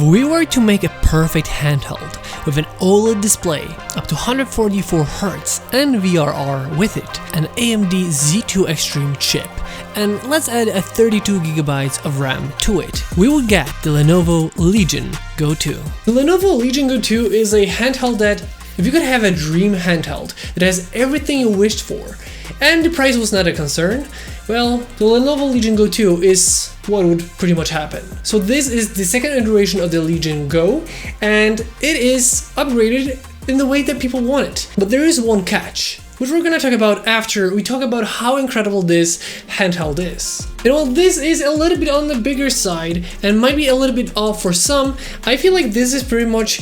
we were to make a perfect handheld with an OLED display up to 144Hz and VRR with it, an AMD Z2 Extreme chip, and let's add a 32GB of RAM to it, we will get the Lenovo Legion GO 2. The Lenovo Legion GO 2 is a handheld that, if you could have a dream handheld that has everything you wished for, and the price was not a concern, well, the Lenovo Legion GO 2 is what would pretty much happen. So this is the second iteration of the Legion GO, and it is upgraded in the way that people want it. But there is one catch, which we're gonna talk about after we talk about how incredible this handheld is. And while this is a little bit on the bigger side and might be a little bit off for some, I feel like this is pretty much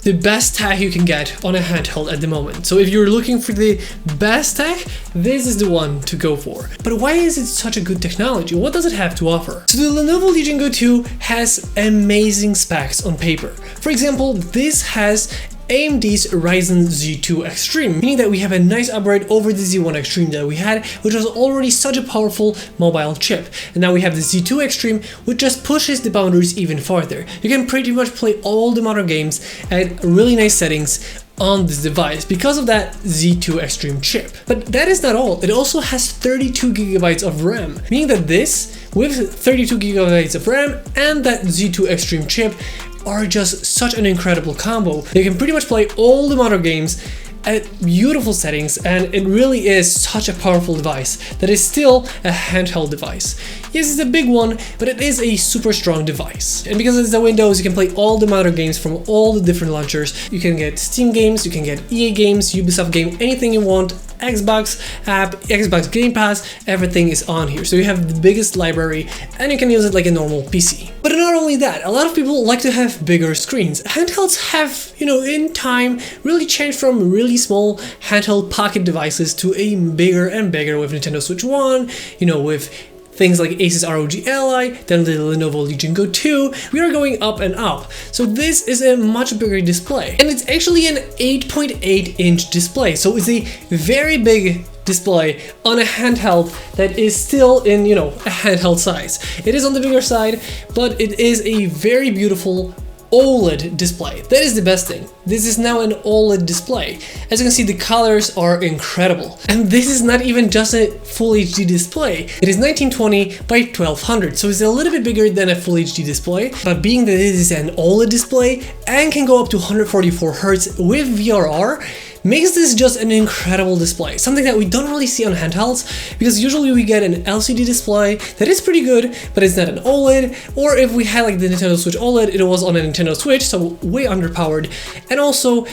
the best tech you can get on a handheld at the moment. So if you're looking for the best tech, this is the one to go for. But why is it such a good technology? What does it have to offer? So the Lenovo Legion GO 2 has amazing specs on paper. For example, this has AMD's Ryzen Z2 Extreme, meaning that we have a nice upgrade over the Z1 Extreme that we had, which was already such a powerful mobile chip. And now we have the Z2 Extreme, which just pushes the boundaries even farther. You can pretty much play all the modern games at really nice settings on this device because of that Z2 Extreme chip. But that is not all. It also has 32GB of RAM, meaning that this, with 32GB of RAM and that Z2 Extreme chip, are just such an incredible combo. You can pretty much play all the modern games at beautiful settings, and it really is such a powerful device that is still a handheld device. Yes, it's a big one, but it is a super strong device. And because it's a Windows, you can play all the modern games from all the different launchers. You can get Steam games, you can get EA games, Ubisoft game, anything you want, Xbox app, Xbox Game Pass, everything is on here. So you have the biggest library and you can use it like a normal PC. But not only that, a lot of people like to have bigger screens. Handhelds have, in time really changed from really small handheld pocket devices to a bigger and bigger with Nintendo Switch 1, with things like Asus ROG Ally, then the Lenovo Legion GO 2, we are going up and up. So this is a much bigger display. And it's actually an 8.8-inch display. So it's a very big display on a handheld that is still in, a handheld size. It is on the bigger side, but it is a very beautiful OLED display. That is the best thing. This is now an OLED display. As you can see, the colors are incredible. And this is not even just a full HD display. It is 1920 by 1200, so it's a little bit bigger than a full HD display. But being that it is an OLED display and can go up to 144Hz with VRR, makes this just an incredible display, something that we don't really see on handhelds, because usually we get an LCD display that is pretty good, but it's not an OLED, or if we had like the Nintendo Switch OLED, it was on a Nintendo Switch, so way underpowered, and also,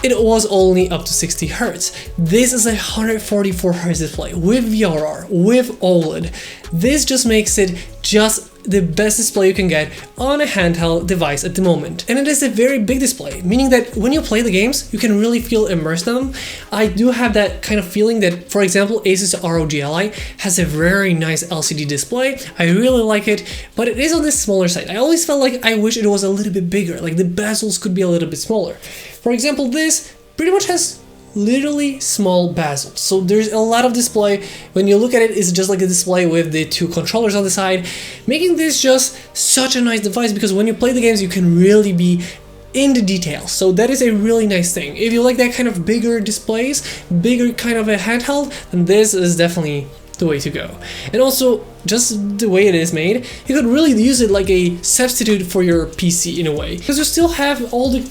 it was only up to 60 Hz. This is a 144Hz display with VRR, with OLED. This just makes it just the best display you can get on a handheld device at the moment. And it is a very big display, meaning that when you play the games, you can really feel immersed in them. I do have that kind of feeling that, for example, Asus ROG Ally has a very nice LCD display. I really like it, but it is on the smaller side. I always felt like I wish it was a little bit bigger, like the bezels could be a little bit smaller. For example, this pretty much has literally small bezels, so there's a lot of display. When you look at it, it's just like a display with the two controllers on the side, making this just such a nice device, because when you play the games you can really be in the details. So that is a really nice thing. If you like that kind of bigger displays, bigger kind of a handheld, then this is definitely the way to go. And also, just the way it is made, you could really use it like a substitute for your PC in a way, because you still have all the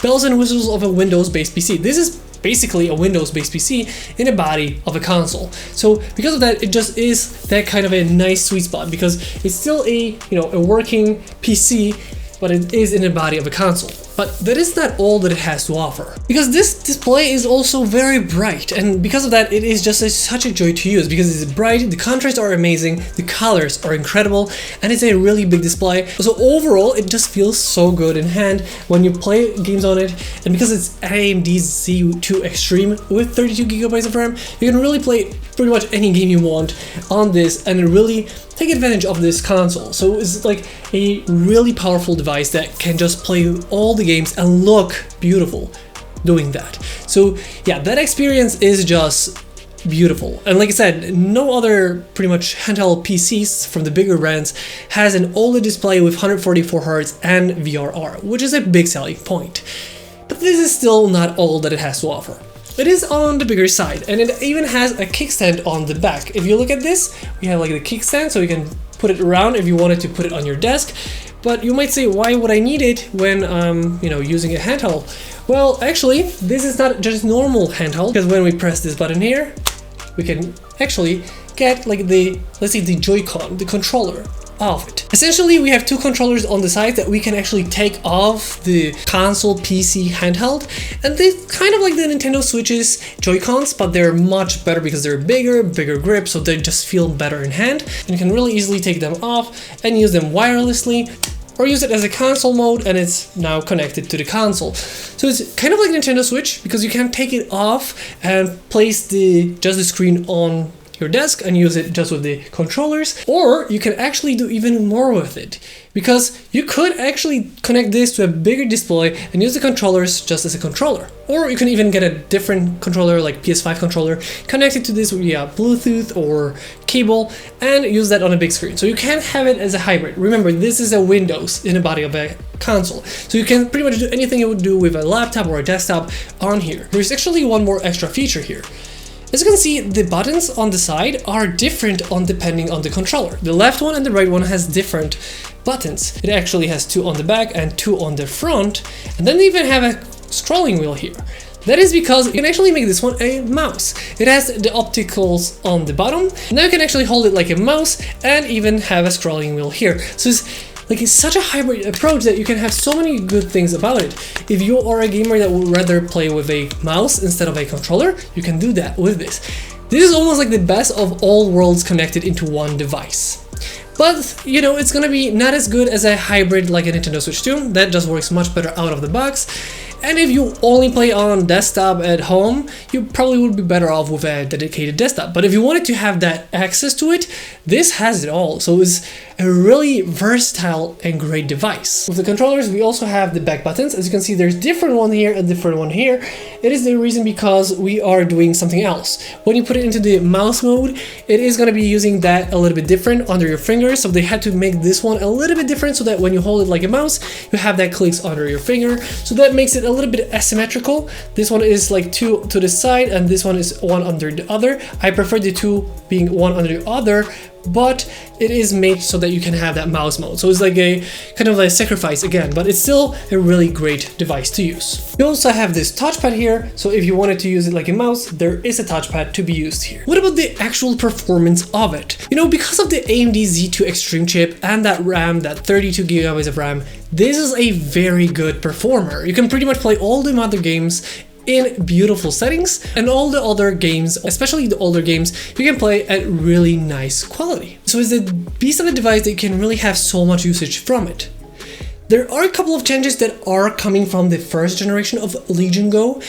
bells and whistles of a Windows-based PC. This is basically a Windows-based PC in the body of a console. So because of that, it just is that kind of a nice sweet spot, because it's still a a working PC, but it is in the body of a console. But that is not all that it has to offer, because this display is also very bright, and because of that it is just such a joy to use, because it's bright, the contrasts are amazing, the colors are incredible, and it's a really big display. So overall it just feels so good in hand when you play games on it, and because it's AMD's Z2 Extreme with 32GB of RAM, you can really play pretty much any game you want on this and really take advantage of this console. So it's like a really powerful device that can just play all the games and look beautiful doing that. So yeah, that experience is just beautiful. And like I said, no other pretty much handheld PCs from the bigger brands has an OLED display with 144Hz and VRR, which is a big selling point. But this is still not all that it has to offer. It is on the bigger side, and it even has a kickstand on the back. If you look at this, we have like the kickstand, so you can put it around if you wanted to put it on your desk. But you might say, why would I need it when using a handheld? Well, actually, this is not just normal handheld, because when we press this button here, we can actually get like the, let's say, the Joy-Con, the controller of it. Essentially, we have two controllers on the side that we can actually take off the console PC handheld, and they're kind of like the Nintendo Switch's Joy-Cons, but they're much better because they're bigger grip, so they just feel better in hand, and you can really easily take them off and use them wirelessly, or use it as a console mode, and it's now connected to the console. So it's kind of like Nintendo Switch, because you can take it off and place just the screen on your desk and use it just with the controllers, or you can actually do even more with it, because you could actually connect this to a bigger display and use the controllers just as a controller, or you can even get a different controller like PS5 controller, connect it to this via Bluetooth or cable and use that on a big screen. So you can have it as a hybrid. Remember, this is a Windows in the body of a console, so you can pretty much do anything you would do with a laptop or a desktop on here. There's actually one more extra feature here. As you can see, the buttons on the side are different depending on the controller. The left one and the right one has different buttons. It actually has two on the back and two on the front, and then they even have a scrolling wheel here. That is because you can actually make this one a mouse. It has the opticals on the bottom. Now you can actually hold it like a mouse and even have a scrolling wheel here. So it's such a hybrid approach that you can have so many good things about it. If you are a gamer that would rather play with a mouse instead of a controller, you can do that with this. This is almost like the best of all worlds connected into one device. But, you know, it's gonna be not as good as a hybrid like a Nintendo Switch 2. That just works much better out of the box. And if you only play on desktop at home, you probably would be better off with a dedicated desktop. But if you wanted to have that access to it, this has it all. So it's a really versatile and great device. With the controllers, we also have the back buttons. As you can see, there's different one here and different one here. It is the reason because we are doing something else. When you put it into the mouse mode, it is going to be using that a little bit different under your fingers. So they had to make this one a little bit different so that when you hold it like a mouse, you have that clicks under your finger. So that makes it a little bit asymmetrical. This one is like two to the side and this one is one under the other. I prefer the two being one under the other, but it is made so that you can have that mouse mode. So it's like a kind of a sacrifice again, but it's still a really great device to use. You also have this touchpad here, so if you wanted to use it like a mouse, there is a touchpad to be used here. What about the actual performance of it? You know, because of the AMD Z2 Extreme chip and that RAM, that 32 GB of RAM, this is a very good performer. You can pretty much play all the other games in beautiful settings, and all the other games, especially the older games, you can play at really nice quality. So it's a beast of a device that you can really have so much usage from it. There are a couple of changes that are coming from the first generation of Legion GO.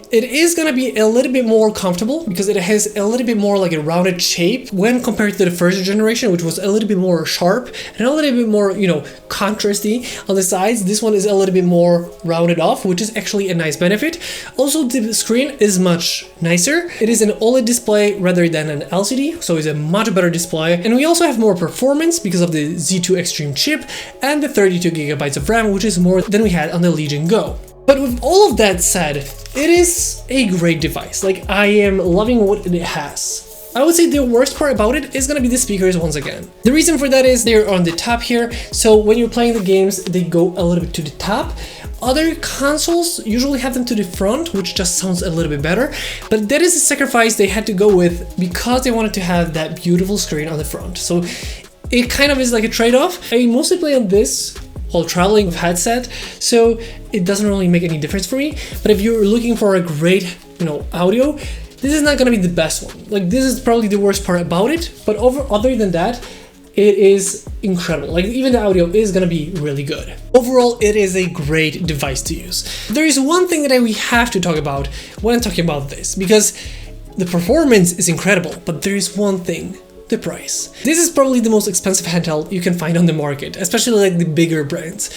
It is gonna be a little bit more comfortable because it has a little bit more like a rounded shape when compared to the first generation, which was a little bit more sharp and a little bit more, you know, contrasty on the sides. This one is a little bit more rounded off, which is actually a nice benefit. Also, the screen is much nicer. It is an OLED display rather than an LCD, so it's a much better display. And we also have more performance because of the Z2 Extreme chip and the 32 GB of RAM, which is more than we had on the Legion GO. But with all of that said, it is a great device. Like, I am loving what it has. I would say the worst part about it is gonna be the speakers once again. The reason for that is they're on the top here, so when you're playing the games, they go a little bit to the top. Other consoles usually have them to the front, which just sounds a little bit better, but that is a sacrifice they had to go with because they wanted to have that beautiful screen on the front. So it kind of is like a trade-off. I mostly play on this while traveling with headset, so it doesn't really make any difference for me. But if you're looking for a great, you know, audio, this is not gonna be the best one. Like, this is probably the worst part about it, but other than that, it is incredible. Like, even the audio is gonna be really good. Overall, it is a great device to use. There is one thing that we have to talk about when I'm talking about this, because the performance is incredible, but there is one thing the price. This is probably the most expensive handheld you can find on the market, especially like the bigger brands.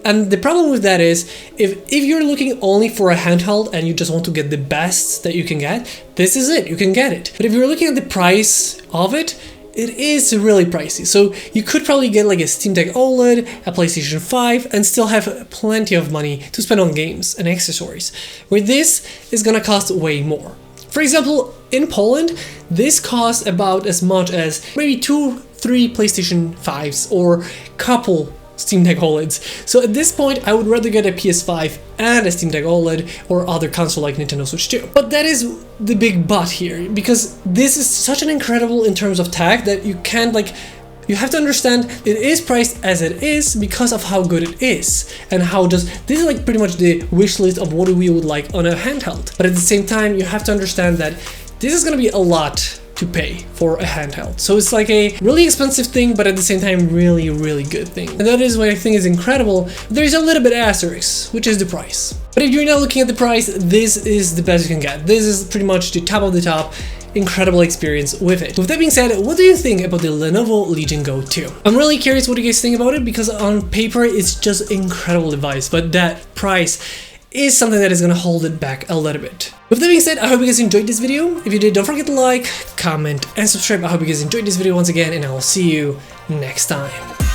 And the problem with that is, if you're looking only for a handheld and you just want to get the best that you can get, this is it, you can get it. But if you're looking at the price of it, it is really pricey. So you could probably get like a Steam Deck OLED, a PlayStation 5, and still have plenty of money to spend on games and accessories, where this is gonna cost way more. For example, in Poland, this costs about as much as maybe 2-3 PlayStation 5s or couple Steam Deck OLEDs. So at this point, I would rather get a PS5 and a Steam Deck OLED or other console like Nintendo Switch 2. But that is the big but here, because this is such an incredible in terms of tech that you can't you have to understand it is priced as it is because of how good it is, and how this is like pretty much the wish list of what we would like on a handheld. But at the same time, you have to understand that this is gonna be a lot to pay for a handheld. So it's like a really expensive thing, but at the same time, really, really good thing. And that is what I think is incredible. There's a little bit asterisk, which is the price. But if you're not looking at the price, this is the best you can get. This is pretty much the top of the top. Incredible experience with it. With that being said, what do you think about the Lenovo Legion GO 2? I'm really curious what you guys think about it, because on paper it's just an incredible device, but that price is something that is gonna hold it back a little bit. With that being said, I hope you guys enjoyed this video. If you did, don't forget to like, comment, and subscribe. I hope you guys enjoyed this video once again, and I will see you next time.